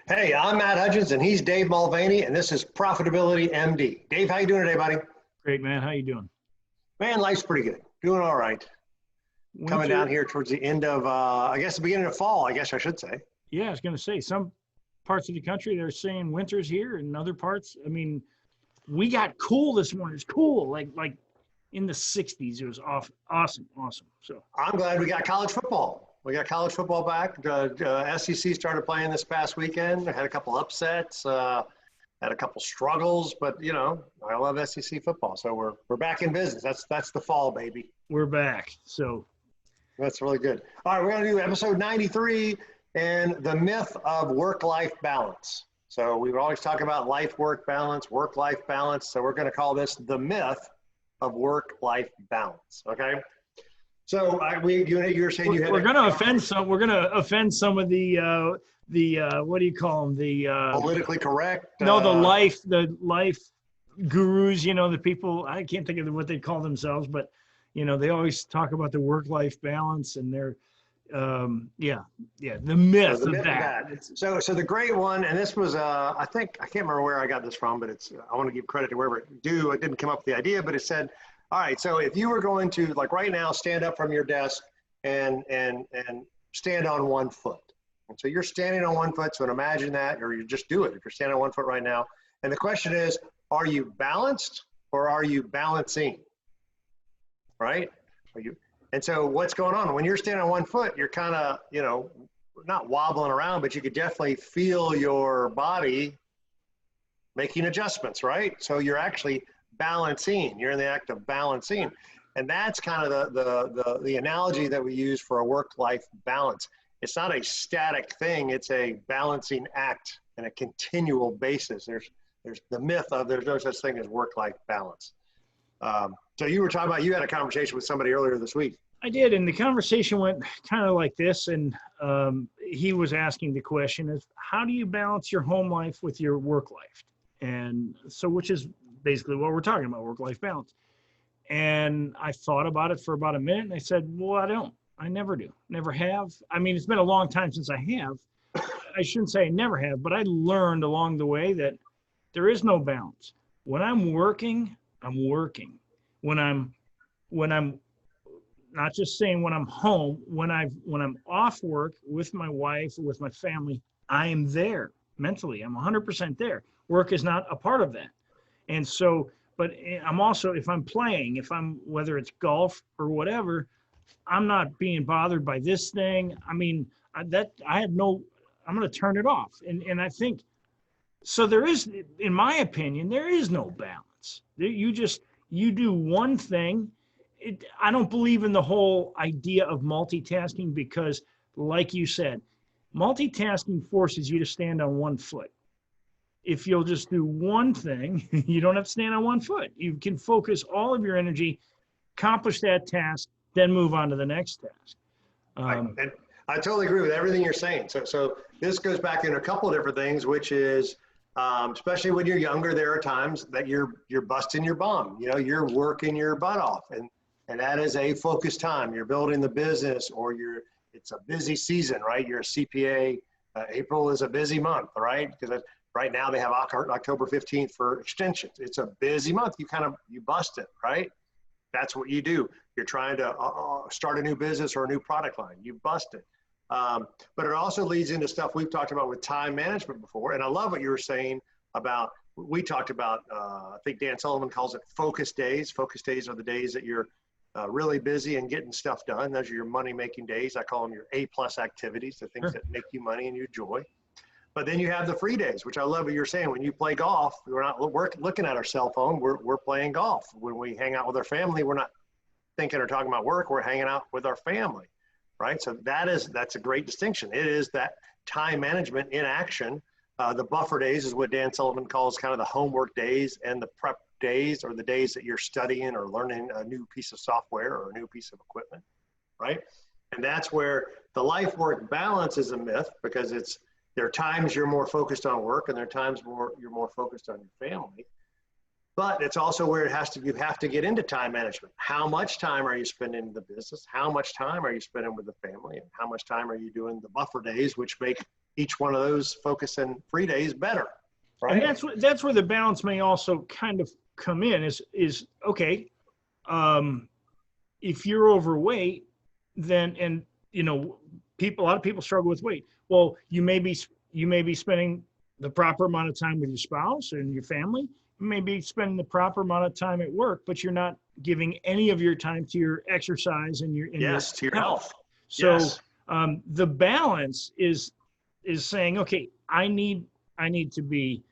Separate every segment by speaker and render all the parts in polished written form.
Speaker 1: Hey, I'm Matt Hudgens, and he's Dave Mulvaney, and this is Profitability MD. Dave, how you doing today, buddy?
Speaker 2: Great, man. How you doing?
Speaker 1: Man, life's pretty good. Doing all right. Coming down
Speaker 2: Winter,
Speaker 1: here towards the end of, I guess, the beginning of fall, I guess I should say.
Speaker 2: yeah, I was gonna say some parts of the country they're saying winter's here, and other parts, I mean, we got cool this morning. It's cool, like in the 60s. It was awesome. So
Speaker 1: I'm glad we got college football. We got college football back. SEC started playing this past weekend. Had a couple upsets, had a couple struggles, but I love SEC football. So we're back in business. That's the fall, baby.
Speaker 2: we're back. So
Speaker 1: That's really good. All right, we're going to do episode 93 and the myth of work-life balance. So we always talk about life-work balance, work-life balance. So we're going to call this the myth of work-life balance. Okay. So you were saying you had
Speaker 2: we're gonna offend some. We're gonna offend some of the what do you call them?
Speaker 1: Politically correct.
Speaker 2: No, the life gurus. The people. I can't think of what they call themselves, but they always talk about the work-life balance, and they're the myth of that.
Speaker 1: So the great one, and this was I think I can't remember where I got this from, but I want to give credit to wherever it do. I didn't come up with the idea, but it said, all right, so if you were going to, like right now, stand up from your desk and stand on one foot. And so you're standing on one foot, so imagine that, or you just do it if you're standing on one foot right now. And the question is, are you balanced or are you balancing? Right? And so what's going on? When you're standing on one foot, you're kind of, not wobbling around, but you could definitely feel your body making adjustments, right? So you're actually balancing. You're in the act of balancing. And that's kind of the analogy that we use for a work-life balance. It's not a static thing. It's a balancing act on a continual basis. There's the myth of there's no such thing as work-life balance. So you were talking about, you had a conversation with somebody earlier this week.
Speaker 2: I did, and the conversation went kind of like this, and he was asking the question is, how do you balance your home life with your work life? And so, which is basically what we're talking about, work-life balance. And I thought about it for about a minute, and I said, well, I never do, never have. I mean, it's been a long time since I have. I shouldn't say I never have, but I learned along the way that there is no balance. When I'm working, I'm working. When I'm not just saying when I'm home, when I'm off work with my wife or with my family, I am there mentally. I'm 100% there. Work is not a part of that. And so, but I'm also, if I'm playing, whether it's golf or whatever, I'm not being bothered by this thing. I mean, I'm going to turn it off. And I think, so there is, in my opinion, there is no balance. You do one thing. I don't believe in the whole idea of multitasking because, like you said, multitasking forces you to stand on one foot. If you'll just do one thing, you don't have to stand on one foot. You can focus all of your energy, accomplish that task, then move on to the next task.
Speaker 1: And I totally agree with everything you're saying. So this goes back in a couple of different things, which is, especially when you're younger, there are times that you're busting your bum. You're working your butt off, and that is a focused time. You're building the business, or it's a busy season, right? You're a CPA. April is a busy month, right? Because right now they have October 15th for extensions. It's a busy month. You bust it, right? That's what you do. You're trying to start a new business or a new product line. You bust it. But it also leads into stuff we've talked about with time management before. And I love what you were saying about, we talked about, I think Dan Sullivan calls it focus days. Focus days are the days that you're really busy and getting stuff done. Those are your money-making days. I call them your A+ activities, the things that make you money and you joy. But then you have the free days, which I love what you're saying. When you play golf, we're not looking at our cell phone. We're playing golf. When we hang out with our family, we're not thinking or talking about work. We're hanging out with our family, right? So that's a great distinction. It is that time management in action. The buffer days is what Dan Sullivan calls kind of the homework days, and the prep days are the days that you're studying or learning a new piece of software or a new piece of equipment, right? And that's where the life-work balance is a myth, because there are times you're more focused on work and there are times you're more focused on your family. But it's also where you have to get into time management. How much time are you spending in the business? How much time are you spending with the family? And how much time are you doing the buffer days, which make each one of those focus and free days better, right?
Speaker 2: And that's where the balance may also kind of come in is okay. If you're overweight, then, and you know, a lot of people struggle with weight. Well, you may be spending the proper amount of time with your spouse and your family. You may be spending the proper amount of time at work, but you're not giving any of your time to your exercise and your
Speaker 1: to your health.
Speaker 2: So
Speaker 1: Yes.
Speaker 2: the balance is saying, okay, I need to be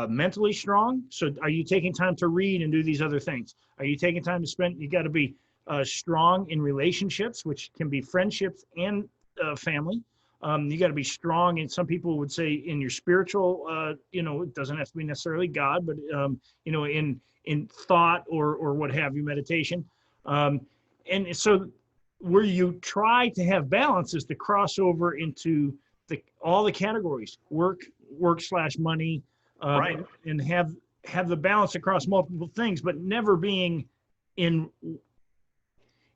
Speaker 2: mentally strong. So are you taking time to read and do these other things? Are you taking time to spend? You got to be strong in relationships, which can be friendships and family. You got to be strong, and some people would say in your spiritual, it doesn't have to be necessarily God, but in thought or what have you, meditation. And so where you try to have balance is to cross over into all the categories, work / money,
Speaker 1: Right.
Speaker 2: and have the balance across multiple things, but never being in.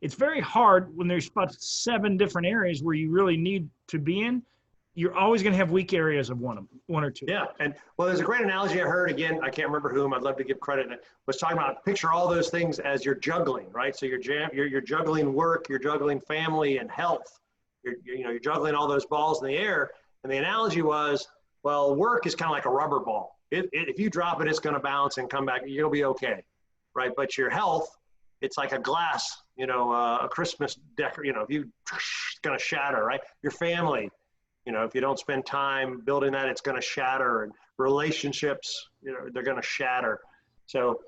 Speaker 2: It's very hard when there's about 7 different areas where you really need to be in. You're always going to have weak areas of one or two.
Speaker 1: Yeah, and well, there's a great analogy I heard, again, I can't remember whom, I'd love to give credit, and it was talking about picture all those things as you're juggling, right? So you're juggling work, you're juggling family and health. You're juggling all those balls in the air. And the analogy was, well, work is kind of like a rubber ball. If you drop it, it's going to bounce and come back. You'll be okay, right? But your health, it's like a glass, a Christmas decor. If it's going to shatter, right? Your family, if you don't spend time building that, it's going to shatter. And relationships, they're going to shatter. So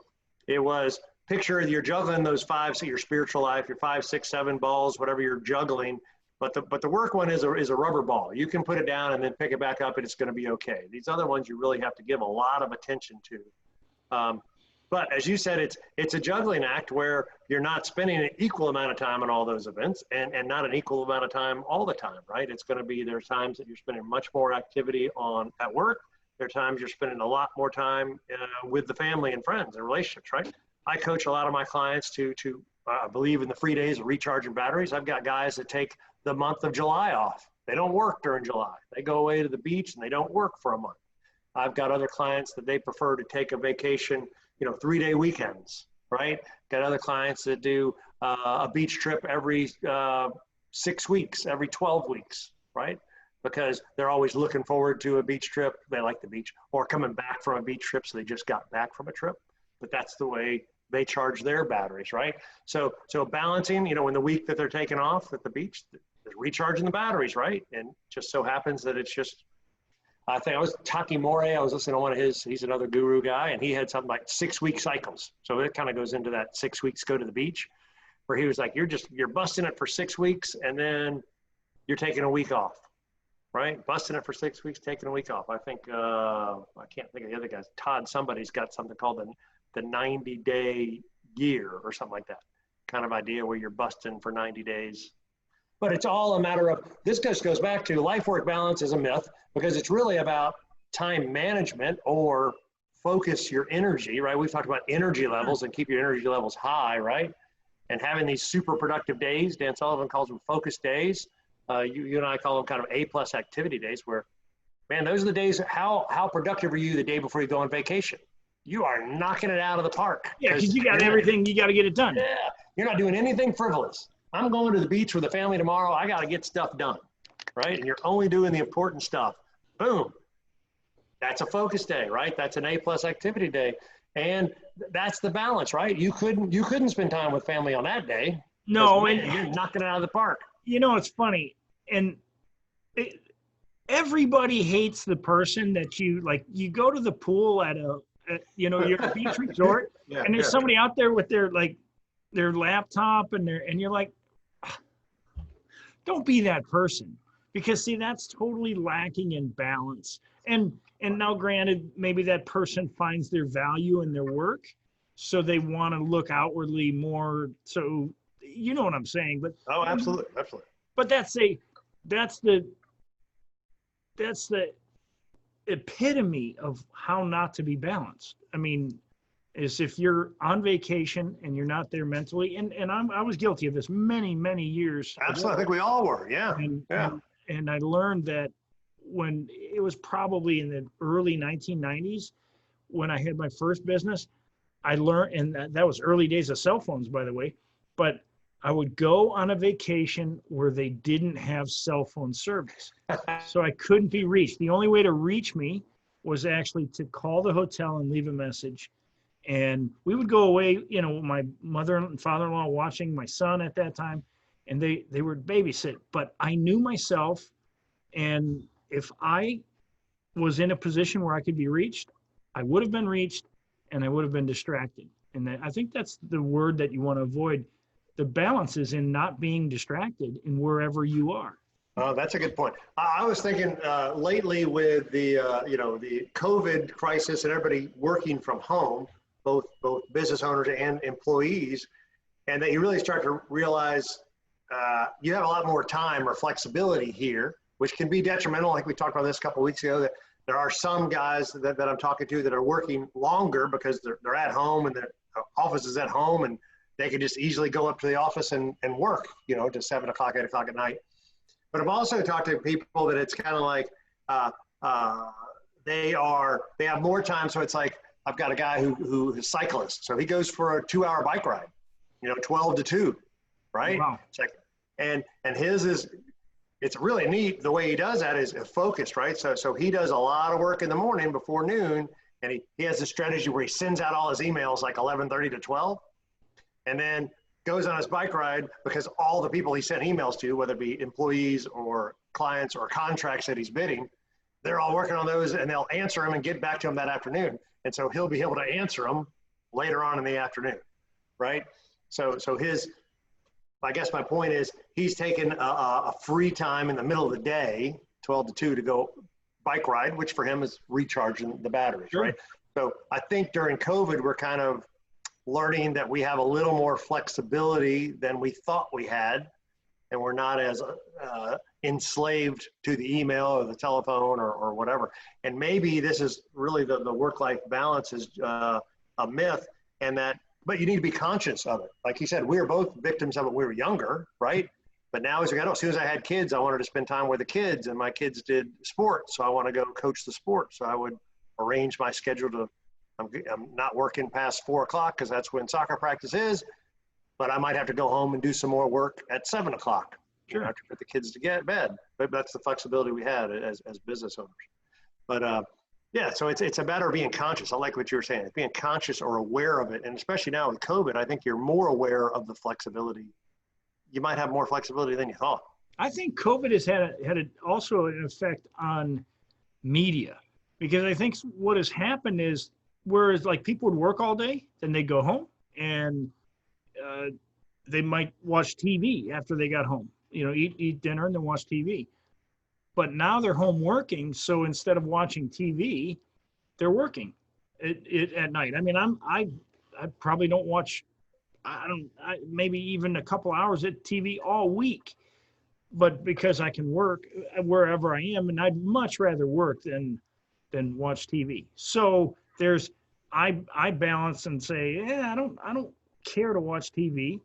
Speaker 1: it was picture you're juggling those 5, so your spiritual life, your 5, 6, 7 balls, whatever you're juggling. But the work one is a rubber ball. You can put it down and then pick it back up and it's going to be okay. These other ones you really have to give a lot of attention to. But as you said, it's a juggling act where you're not spending an equal amount of time on all those events and not an equal amount of time all the time, right? It's going to be, there's times that you're spending much more activity at work. There are times you're spending a lot more time with the family and friends and relationships, right? I coach a lot of my clients to believe in the free days of recharging batteries. I've got guys that take the month of July off. They don't work during July. They go away to the beach and they don't work for a month. I've got other clients that they prefer to take a vacation, 3-day weekends, right? Got other clients that do a beach trip every 6 weeks, every 12 weeks, right? Because they're always looking forward to a beach trip. They like the beach, or coming back from a beach trip, so they just got back from a trip. But that's the way they charge their batteries, right? So balancing, in the week that they're taking off at the beach, they're recharging the batteries, right? And just so happens that it's just, I think I was Taki More, I was listening to one of he's another guru guy, and he had something like 6-week cycles. So it kind of goes into that 6 weeks go to the beach, where he was like, you're busting it for 6 weeks and then you're taking a week off, right? Busting it for 6 weeks, taking a week off. I think, I can't think of the other guys. Todd, somebody's got something called the 90-day year or something like that kind of idea, where you're busting for 90 days. But it's all a matter of, this just goes back to life-work balance is a myth, because it's really about time management or focus your energy, right? We've talked about energy levels and keep your energy levels high, right? And having these super productive days, Dan Sullivan calls them focus days. You and I call them kind of A+ activity days, where, man, those are the days, how productive are you the day before you go on vacation? You are knocking it out of the park.
Speaker 2: Yeah, because you got everything, you got to get it done.
Speaker 1: Yeah, you're not doing anything frivolous. I'm going to the beach with the family tomorrow. I got to get stuff done, right? And you're only doing the important stuff. Boom. That's a focus day, right? That's an A+ activity day. And that's the balance, right? You couldn't spend time with family on that day.
Speaker 2: No,
Speaker 1: and you're knocking it out of the park.
Speaker 2: It's funny. And everybody hates the person that you go to the pool at your beach resort, and there's somebody out there with their laptop and you're like, don't be that person, because see, that's totally lacking in balance. And now, granted, maybe that person finds their value in their work, so they want to look outwardly more. So you know what I'm saying? But
Speaker 1: absolutely.
Speaker 2: But that's the epitome of how not to be balanced. I mean, is if you're on vacation and you're not there mentally, and I was guilty of this many years
Speaker 1: Absolutely, I think we all were. Yeah.
Speaker 2: And I learned that when it was probably in the early 1990s when I had my first business, I learned, and that was early days of cell phones, by the way, but I would go on a vacation where they didn't have cell phone service. So I couldn't be reached. The only way to reach me was actually to call the hotel and leave a message. And we would go away, my mother and father-in-law watching my son at that time, and they would babysit. But I knew myself, and if I was in a position where I could be reached, I would have been reached, and I would have been distracted. And I think that's the word that you want to avoid. The balance is in not being distracted in wherever you are.
Speaker 1: Oh, that's a good point. I was thinking lately with the the COVID crisis and everybody working from home, both business owners and employees, and that you really start to realize you have a lot more time or flexibility here, which can be detrimental. Like we talked about this a couple of weeks ago, that there are some guys that I'm talking to that are working longer because they're at home and their office is at home, and they can just easily go up to the office and work, to 7 o'clock, 8 o'clock at night. But I've also talked to people that it's kind of like they have more time. So it's like, I've got a guy who is a cyclist. So he goes for a 2-hour bike ride, 12 to 2, right?
Speaker 2: Wow.
Speaker 1: It's like, and his is, it's really neat. The way he does that is focused, right? So he does a lot of work in the morning before noon, and he has a strategy where he sends out all his emails like 11:30 to 12, and then goes on his bike ride, because all the people he sent emails to, whether it be employees or clients or contracts that he's bidding, they're all working on those, and they'll answer him and get back to him that afternoon. And so he'll be able to answer them later on in the afternoon, right? So I guess my point is, he's taken a free time in the middle of the day, 12 to 2, to go bike ride, which for him is recharging the batteries,
Speaker 2: Sure.
Speaker 1: right? So I think during COVID, we're kind of learning that we have a little more flexibility than we thought we had, and we're not as enslaved to the email or the telephone or whatever. And maybe this is really the work-life balance is a myth, and that, but you need to be conscious of it. Like you said, we were both victims of it when we were younger, right? But now as soon as I had kids, I wanted to spend time with the kids, and my kids did sports, so I want to go coach the sport. So I would arrange my schedule to, I'm not working past 4 o'clock because that's when soccer practice is, but I might have to go home and do some more work at 7 o'clock.
Speaker 2: Sure.
Speaker 1: To put the kids to bed. But that's the flexibility we had as business owners. But yeah, so it's a matter of being conscious. I like what you were saying. It's being conscious or aware of it. And especially now with COVID, I think you're more aware of the flexibility. You might have more flexibility than you thought.
Speaker 2: I think COVID has had also an effect on media, because I think what has happened is, whereas like people would work all day, then they go home and they might watch TV after they got home, eat dinner and then watch TV. But now they're home working. So instead of watching TV, they're working at night. I mean, I probably don't watch, maybe even a couple hours at TV all week, but because I can work wherever I am, and I'd much rather work than watch TV. So I balance and say, yeah, I don't care to watch TV.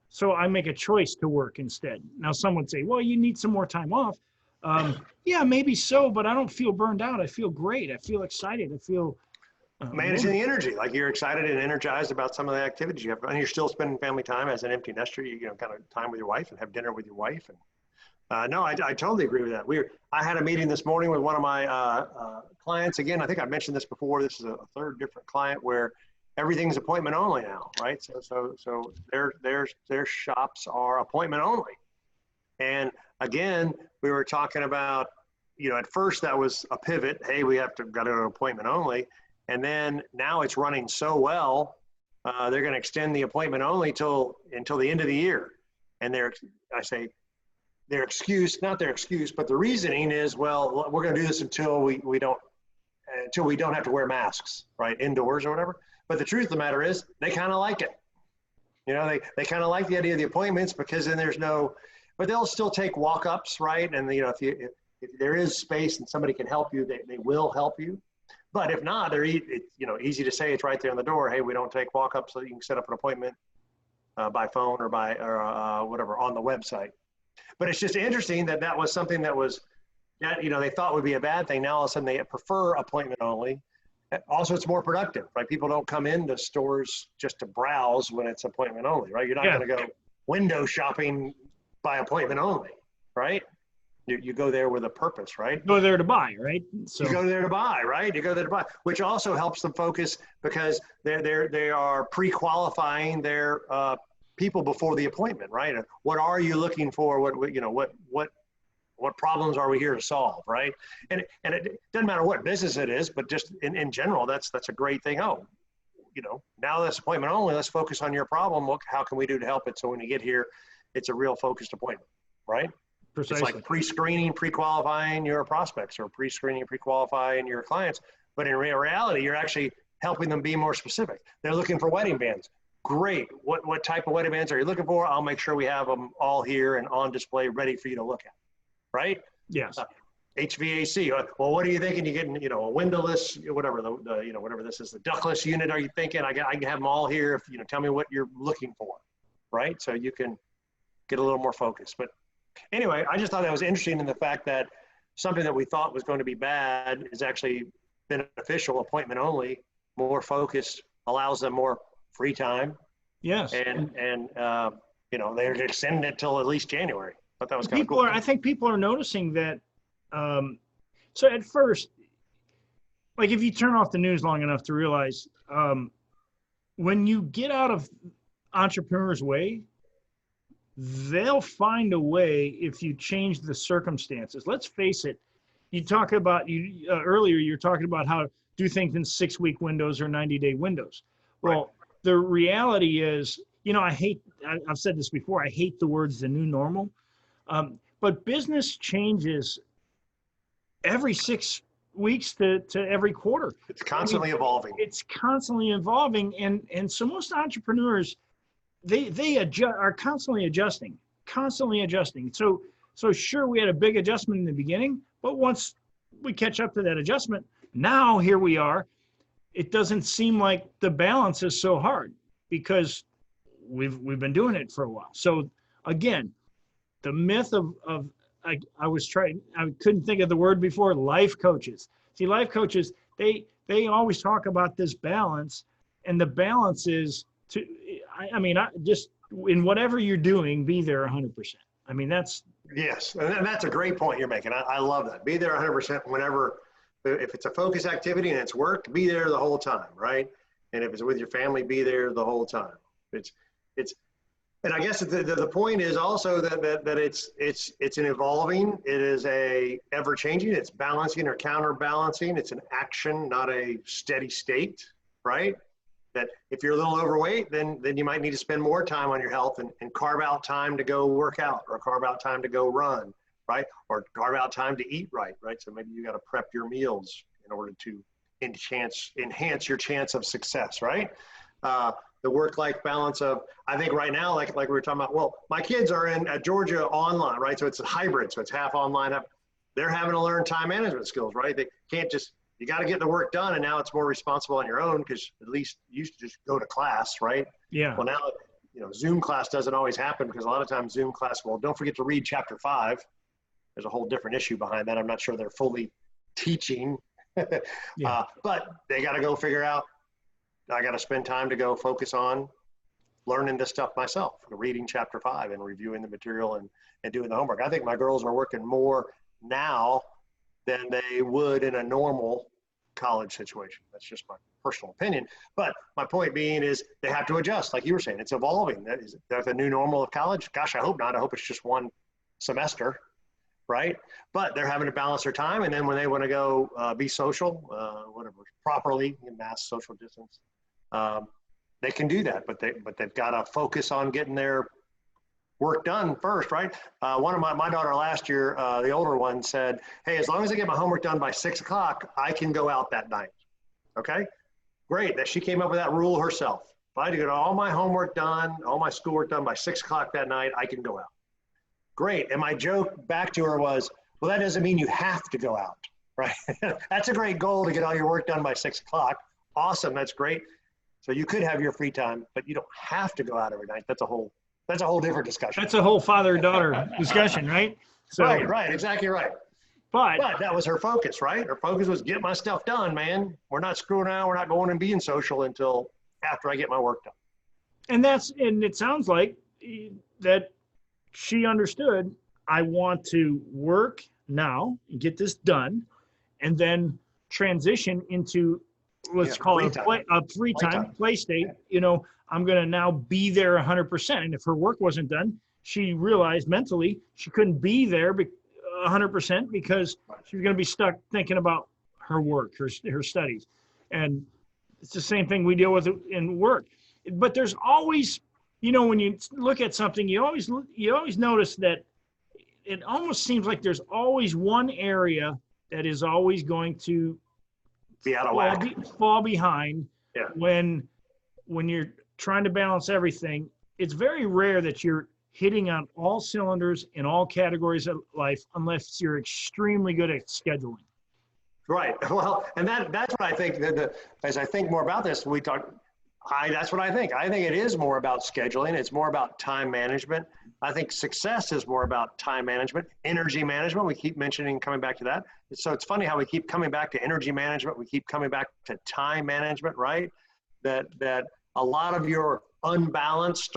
Speaker 2: So I make a choice to work instead. Now some would say, well, you need some more time off. Yeah, maybe so, but I don't feel burned out. I feel great. I feel excited. I feel
Speaker 1: managing the energy, like you're excited and energized about some of the activities you have, and you're still spending family time as an empty nester. You kind of time with your wife and have dinner with your wife. And no, I totally agree with that. I had a meeting this morning with one of my clients. Again, I think I mentioned this before. This is a third different client where everything's appointment only now, right? So their shops are appointment only. And again, we were talking about, at first that was a pivot. Hey, we got to go to appointment only. And then now it's running so well, they're going to extend the appointment only until the end of the year. And their excuse, not their excuse, but the reasoning is, well, we're going to do this until we don't have to wear masks, right, indoors or whatever. But the truth of the matter is, they kind of like it. They kind of like the idea of the appointments, because then there's no, but they'll still take walk-ups, right? And if there is space and somebody can help you, they will help you. But if not, they're easy to say. It's right there on the door. Hey, we don't take walk-ups, so you can set up an appointment by phone or whatever on the website. But it's just interesting that was something that was that, they thought would be a bad thing. Now all of a sudden they prefer appointment only. Also, it's more productive, right? People don't come into stores just to browse when it's appointment only, right? You're not going to go window shopping by appointment only, right? You go there with a purpose, right?
Speaker 2: Go there to buy, right? So
Speaker 1: you go there to buy, right? You go there to buy, which also helps them focus because they are pre-qualifying their people before the appointment, right? What are you looking for? What problems are we here to solve, right? And it doesn't matter what business it is, but just in general, that's a great thing. Oh, now this appointment only, let's focus on your problem. How can we do to help it? So when you get here, it's a real focused appointment, right?
Speaker 2: precisely.
Speaker 1: It's like pre-screening, pre-qualifying your prospects, or pre-screening, pre-qualifying your clients. But in reality, you're actually helping them be more specific. They're looking for wedding bands. Great. What type of wedding bands are you looking for? I'll make sure we have them all here and on display, ready for you to look at. Right?
Speaker 2: Yes.
Speaker 1: HVAC. Well, what are you thinking? You getting, a windowless, whatever whatever this is, the ductless unit. Are you thinking? I can have them all here. If tell me what you're looking for, right? So you can get a little more focused. But anyway, I just thought that was interesting in the fact that something that we thought was going to be bad is actually beneficial. Appointment only, more focused, allows them more free time.
Speaker 2: Yes.
Speaker 1: And they're extending it till at least January. But that was kind of cool.
Speaker 2: I think people are noticing that. So at first, like if you turn off the news long enough to realize, when you get out of entrepreneurs' way, they'll find a way if you change the circumstances. Let's face it. You talk about earlier. You're talking about how do things in 6-week windows or 90-day windows. Well,
Speaker 1: right.
Speaker 2: The reality is, I've said this before. I hate the words "the new normal." But business changes every 6 weeks to every quarter.
Speaker 1: It's constantly evolving.
Speaker 2: It's constantly evolving. And so most entrepreneurs, they are constantly adjusting. So sure, we had a big adjustment in the beginning, but once we catch up to that adjustment, now here we are. It doesn't seem like the balance is so hard because we've been doing it for a while. So again, the myth of I couldn't think of the word before, life coaches. See, life coaches, they always talk about this balance, and the balance is just in whatever you're doing, be there 100%. I mean, that's.
Speaker 1: Yes, and that's a great point you're making. I love that. Be there 100% whenever, if it's a focus activity and it's work, be there the whole time, right? And if it's with your family, be there the whole time. And I guess the point is also that it's an evolving, it is a ever changing, it's balancing or counterbalancing. It's an action, not a steady state, right? That if you're a little overweight, then you might need to spend more time on your health and carve out time to go work out, or carve out time to go run, right? Or carve out time to eat right? So maybe you got to prep your meals in order to enhance your chance of success, right? The work-life balance of, I think right now, like we were talking about, well, my kids are at Georgia online, right? So it's a hybrid, so it's half online. They're having to learn time management skills, right? They can't you got to get the work done, and now it's more responsible on your own because at least you used to just go to class, right?
Speaker 2: Yeah.
Speaker 1: Well, now, Zoom class doesn't always happen because a lot of times Zoom class, well, don't forget to read chapter 5. There's a whole different issue behind that. I'm not sure they're fully teaching,
Speaker 2: Yeah.
Speaker 1: but they got to go figure out, I got to spend time to go focus on learning this stuff myself, reading chapter 5 and reviewing the material and doing the homework. I think my girls are working more now than they would in a normal college situation. That's just my personal opinion. But my point being is they have to adjust. Like you were saying, it's evolving. Is that the new normal of college? Gosh, I hope not. I hope it's just one semester, right? But they're having to balance their time. And then when they want to go be social, properly, mask social distance, they can do that, but they've got to focus on getting their work done first, right? One of my daughter last year, the older one said, hey, as long as I get my homework done by 6 o'clock, I can go out that night. Okay, great. That she came up with that rule herself. If I had to get all my homework done, all my schoolwork done by 6 o'clock that night, I can go out. Great. And my joke back to her was, well, that doesn't mean you have to go out, right? That's a great goal to get all your work done by 6 o'clock. Awesome. That's great. So you could have your free time, but you don't have to go out every night. That's a whole different discussion.
Speaker 2: That's a whole father-daughter discussion, right? So,
Speaker 1: right, exactly right. But that was her focus, right? Her focus was get my stuff done, man. We're not screwing around. We're not going and being social until after I get my work done.
Speaker 2: And it sounds like that she understood, I want to work now and get this done, and then transition into, let's call it a free time, play state. I'm going to now be there 100%. And if her work wasn't done, she realized mentally she couldn't be there 100% because she was going to be stuck thinking about her work, her studies. And it's the same thing we deal with in work. But there's always, when you look at something, you always notice that it almost seems like there's always one area that is always going to
Speaker 1: be out of whack,
Speaker 2: fall behind. When you're trying to balance everything. It's very rare that you're hitting on all cylinders in all categories of life unless you're extremely good at scheduling.
Speaker 1: Right. Well, and that's what I think as I think more about this, that's what I think. I think it is more about scheduling. It's more about time management. I think success is more about time management, energy management. We keep coming back to that. So it's funny how we keep coming back to energy management. We keep coming back to time management, right? That a lot of your unbalanced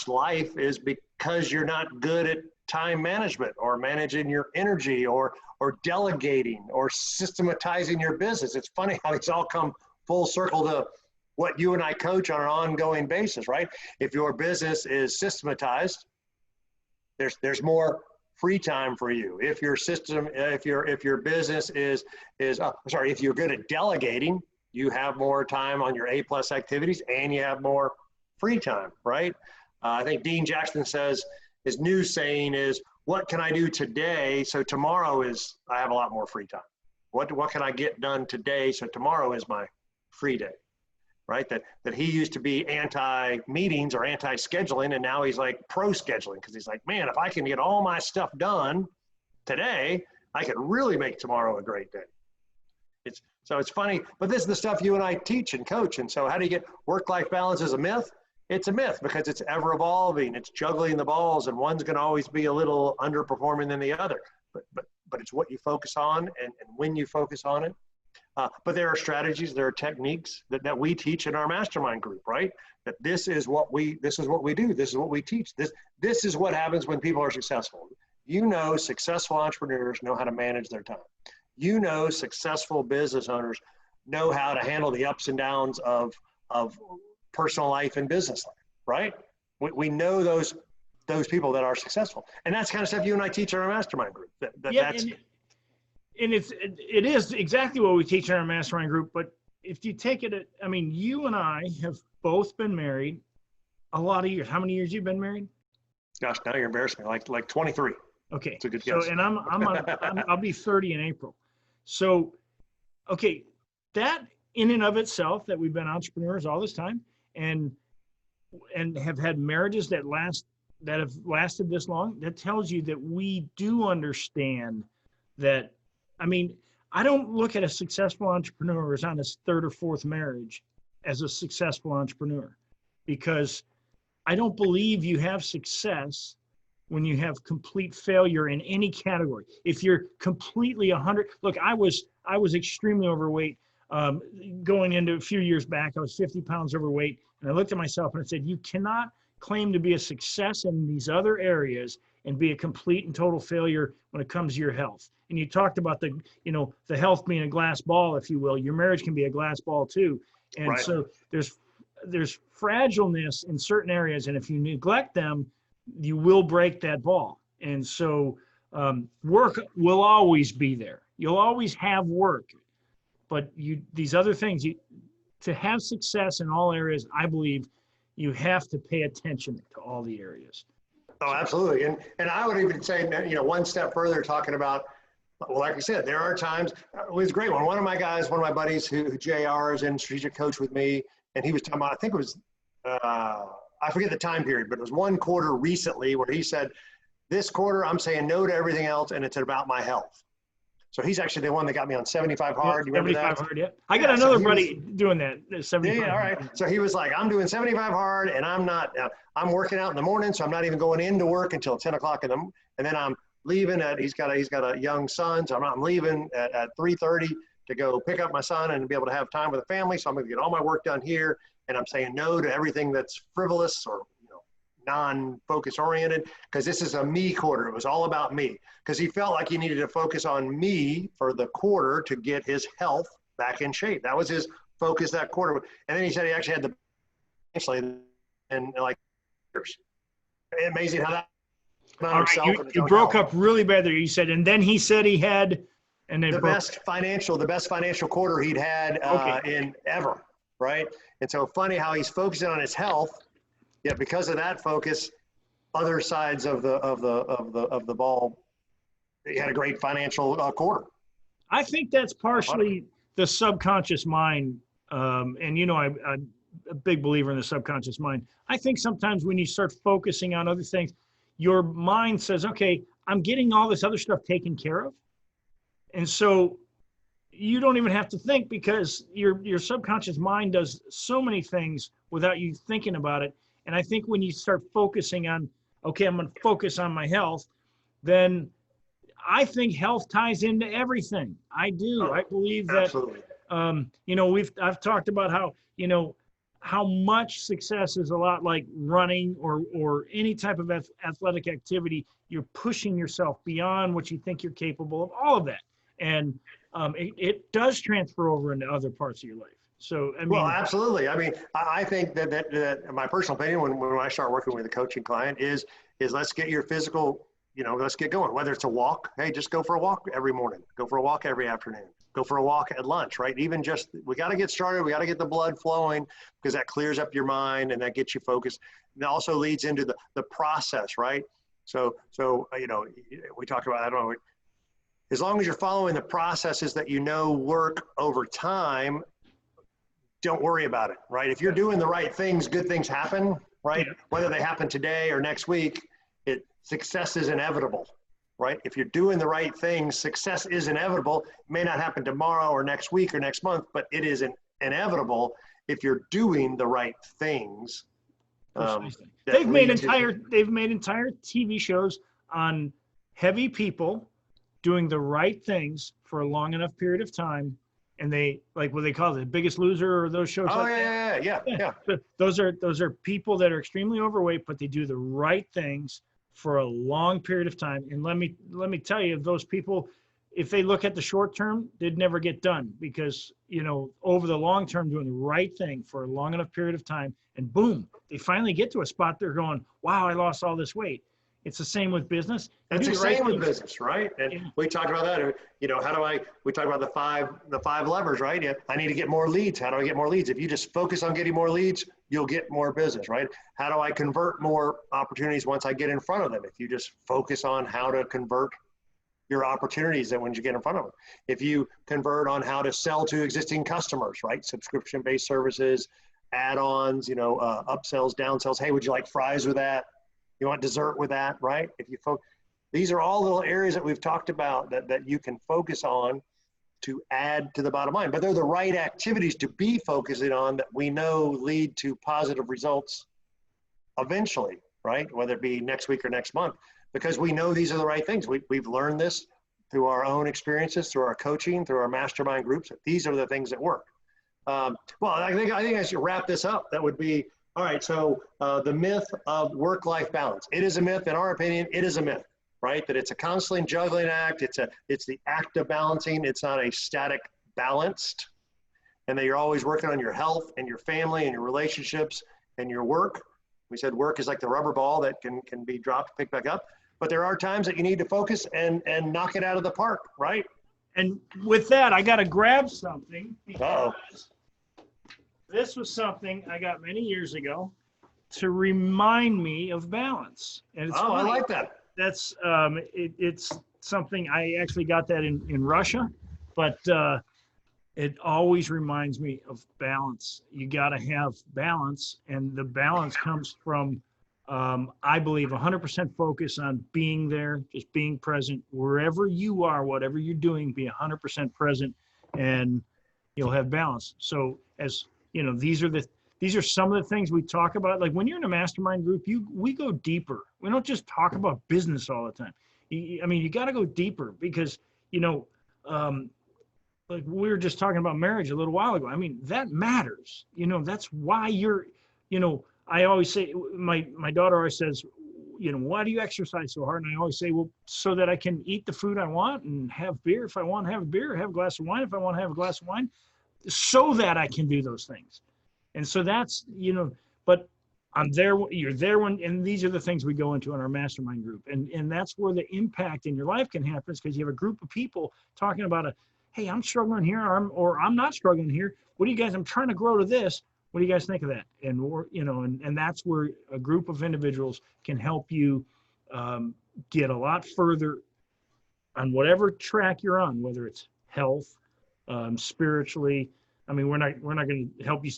Speaker 1: life is because you're not good at time management or managing your energy or delegating or systematizing your business. It's funny how it's all come full circle to what you and I coach on an ongoing basis, right? If your business is systematized, there's more free time for you. If your business if you're good at delegating, you have more time on your A+ activities and you have more free time, right? I think Dean Jackson says his new saying is, what can I do today so tomorrow I have a lot more free time? What can I get done today so tomorrow is my free day, right? That he used to be anti-meetings or anti-scheduling, and now he's like pro-scheduling because he's like, man, if I can get all my stuff done today, I can really make tomorrow a great day. So it's funny, but this is the stuff you and I teach and coach. And so how do you get work-life balance is a myth? It's a myth because it's ever evolving. It's juggling the balls, and one's going to always be a little underperforming than the other. But it's what you focus on and when you focus on it. But there are strategies, there are techniques that we teach in our mastermind group, right? That this is what we do. This is what we teach. This is what happens when people are successful. Successful entrepreneurs know how to manage their time. Successful business owners know how to handle the ups and downs of personal life and business life, right? We know those people that are successful. And that's kind of stuff you and I teach in our mastermind group.
Speaker 2: And it is exactly what we teach in our mastermind group. But if you take it, you and I have both been married a lot of years. How many years you've been married?
Speaker 1: Gosh, now you're embarrassing me. Like 23.
Speaker 2: Okay.
Speaker 1: That's a good guess.
Speaker 2: So, and I'll be 30 in April. So, okay, that in and of itself, that we've been entrepreneurs all this time and have had marriages that have lasted this long, that tells you that we do understand that. I don't look at a successful entrepreneur as on his third or fourth marriage as a successful entrepreneur, because I don't believe you have success when you have complete failure in any category. If you're completely 100, look, I was extremely overweight going into a few years back. I was 50 pounds overweight, and I looked at myself and I said, you cannot claim to be a success in these other areas and be a complete and total failure when it comes to your health. And you talked about the health being a glass ball, if you will. Your marriage can be a glass ball too. And right. So there's fragileness in certain areas, and if you neglect them, you will break that ball. And so work will always be there. You'll always have work, but these other things, to have success in all areas, I believe you have to pay attention to all the areas.
Speaker 1: Oh, absolutely. And I would even say, one step further, talking about, well, like I said, there are times, it was a great one. One of my buddies who JR is in strategic coach with me, and he was talking about, I think it was, I forget the time period, but it was one quarter recently where he said, this quarter, I'm saying no to everything else, and it's about my health. So he's actually the one that got me on 75 hard. You remember 75
Speaker 2: hard, yeah. I got another buddy doing that. 75
Speaker 1: all right. So he was like, I'm doing 75 hard, and I'm working out in the morning, so I'm not even going into work until 10 o'clock and then I'm leaving he's got a young son, so I'm leaving at 3:30 to go pick up my son and be able to have time with the family. So I'm going to get all my work done here, and I'm saying no to everything that's frivolous or non-focus oriented, because this is a me quarter. It was all about me, because he felt like he needed to focus on me for the quarter to get his health back in shape. That was his focus that quarter. And then he said he actually had the financially in like years. Amazing how that.
Speaker 2: All right, you broke up really bad there. You said, and then he said he had, and then
Speaker 1: the best financial quarter he'd had in ever, right? And so funny how he's focusing on his health. Yeah, because of that focus, other sides of the ball, he had a great financial quarter.
Speaker 2: I think that's partially the subconscious mind, and I'm a big believer in the subconscious mind. I think sometimes when you start focusing on other things, your mind says, "Okay, I'm getting all this other stuff taken care of," and so you don't even have to think, because your subconscious mind does so many things without you thinking about it. And I think when you start focusing on, okay, I'm going to focus on my health, then I think health ties into everything. I do. I believe that,
Speaker 1: absolutely.
Speaker 2: I've talked about how much success is a lot like running or any type of athletic activity. You're pushing yourself beyond what you think you're capable of, all of that. And it does transfer over into other parts of your life. So, I mean,
Speaker 1: well, absolutely. I mean, I think that my personal opinion when I start working with a coaching client is let's get your physical, let's get going. Whether it's a walk, hey, just go for a walk every morning, go for a walk every afternoon, go for a walk at lunch, right? Even just, we got to get started. We got to get the blood flowing, because that clears up your mind and that gets you focused. And it also leads into the process, right? So, we talked about, I don't know, as long as you're following the processes that work over time, don't worry about it, right? If you're doing the right things, good things happen, right? Yeah. Whether they happen today or next week, success is inevitable, right? If you're doing the right things, success is inevitable. It may not happen tomorrow or next week or next month, but it is inevitable if you're doing the right things.
Speaker 2: They've made entire TV shows on heavy people doing the right things for a long enough period of time. And they, like what they call it, The Biggest Loser, or those shows.
Speaker 1: Oh, yeah.
Speaker 2: Those are people that are extremely overweight, but they do the right things for a long period of time. And let me tell you, those people, if they look at the short term, they'd never get done, because over the long term, doing the right thing for a long enough period of time, and boom, they finally get to a spot they're going, wow, I lost all this weight. It's the same with business.
Speaker 1: That's the same with business, right? And we talked about that. We talked about the five levers, right? Yeah, I need to get more leads. How do I get more leads? If you just focus on getting more leads, you'll get more business, right? How do I convert more opportunities once I get in front of them? If you just focus on how to convert your opportunities that when you get in front of them. If you convert on how to sell to existing customers, right? Subscription-based services, add-ons, upsells, downsells. Hey, would you like fries with that? You want dessert with that, right? If you these are all little areas that we've talked about that you can focus on to add to the bottom line. But they're the right activities to be focusing on that we know lead to positive results eventually, right? Whether it be next week or next month, because we know these are the right things. We've learned this through our own experiences, through our coaching, through our mastermind groups. These are the things that work. Well, I think I should wrap this up. That would be, all right, so the myth of work-life balance. It is a myth, in our opinion. It is a myth, right? That it's a constantly juggling act. It's the act of balancing. It's not a static balanced, and that you're always working on your health and your family and your relationships and your work. We said work is like the rubber ball that can be dropped, picked back up. But there are times that you need to focus and knock it out of the park, right?
Speaker 2: And with that, I got to grab something, because this was something I got many years ago to remind me of balance. And it's
Speaker 1: I like that.
Speaker 2: That's it's something I actually got that in Russia, but it always reminds me of balance. You got to have balance, and the balance comes from I believe 100% focus on being there, just being present wherever you are, whatever you're doing. Be 100% present, and you'll have balance. So as these are some of the things we talk about. Like when you're in a mastermind group, we go deeper. We don't just talk about business all the time. I mean, you got to go deeper because, you know, like we were just talking about marriage a little while ago. I mean, that matters. You know, that's why you're, you know, I always say, my daughter always says, you know, why do you exercise so hard? And I always say, well, so that I can eat the food I want and have beer if I want to have a beer, have a glass of wine if I want to have a glass of wine, so that I can do those things. And so that's, you know, but I'm there, you're there when, and these are the things we go into in our mastermind group. And that's where the impact in your life can happen, is because you have a group of people talking about hey, I'm struggling here, or I'm not struggling here. What do you guys, I'm trying to grow to this. What do you guys think of that? And we're, you know, and that's where a group of individuals can help you get a lot further on whatever track you're on, whether it's health, spiritually. I mean, we're not going to help you.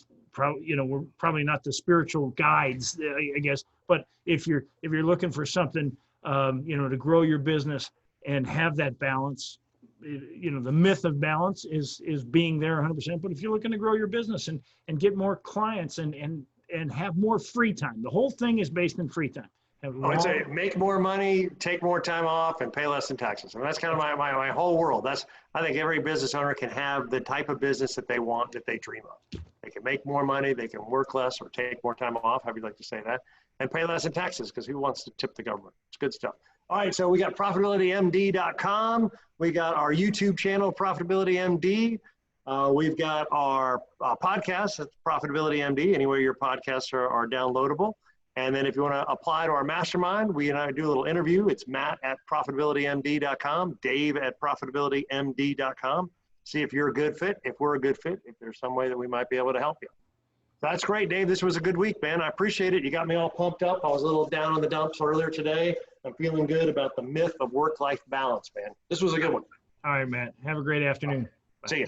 Speaker 2: You know, we're probably not the spiritual guides, I guess. But if you're looking for something, you know, to grow your business and have that balance, you know, the myth of balance is being there 100%. But if you're looking to grow your business and get more clients and have more free time, the whole thing is based in free time.
Speaker 1: I'd say make more money, take more time off, and pay less in taxes. And that's kind of my whole world. I think every business owner can have the type of business that they want, that they dream of. They can make more money, they can work less or take more time off, however you like to say that, and pay less in taxes, because who wants to tip the government? It's good stuff. All right, so we got profitabilitymd.com. We got our YouTube channel, Profitability MD. We've got our podcast, that's Profitability MD, anywhere your podcasts are downloadable. And then if you want to apply to our mastermind, we and I do a little interview. It's Matt at profitabilitymd.com, Dave at profitabilitymd.com. See if you're a good fit, if we're a good fit, if there's some way that we might be able to help you. That's great, Dave. This was a good week, man. I appreciate it. You got me all pumped up. I was a little down in the dumps earlier today. I'm feeling good about the myth of work-life balance, man. This was a good one.
Speaker 2: All right, Matt. Have a great afternoon.
Speaker 1: Bye. See you.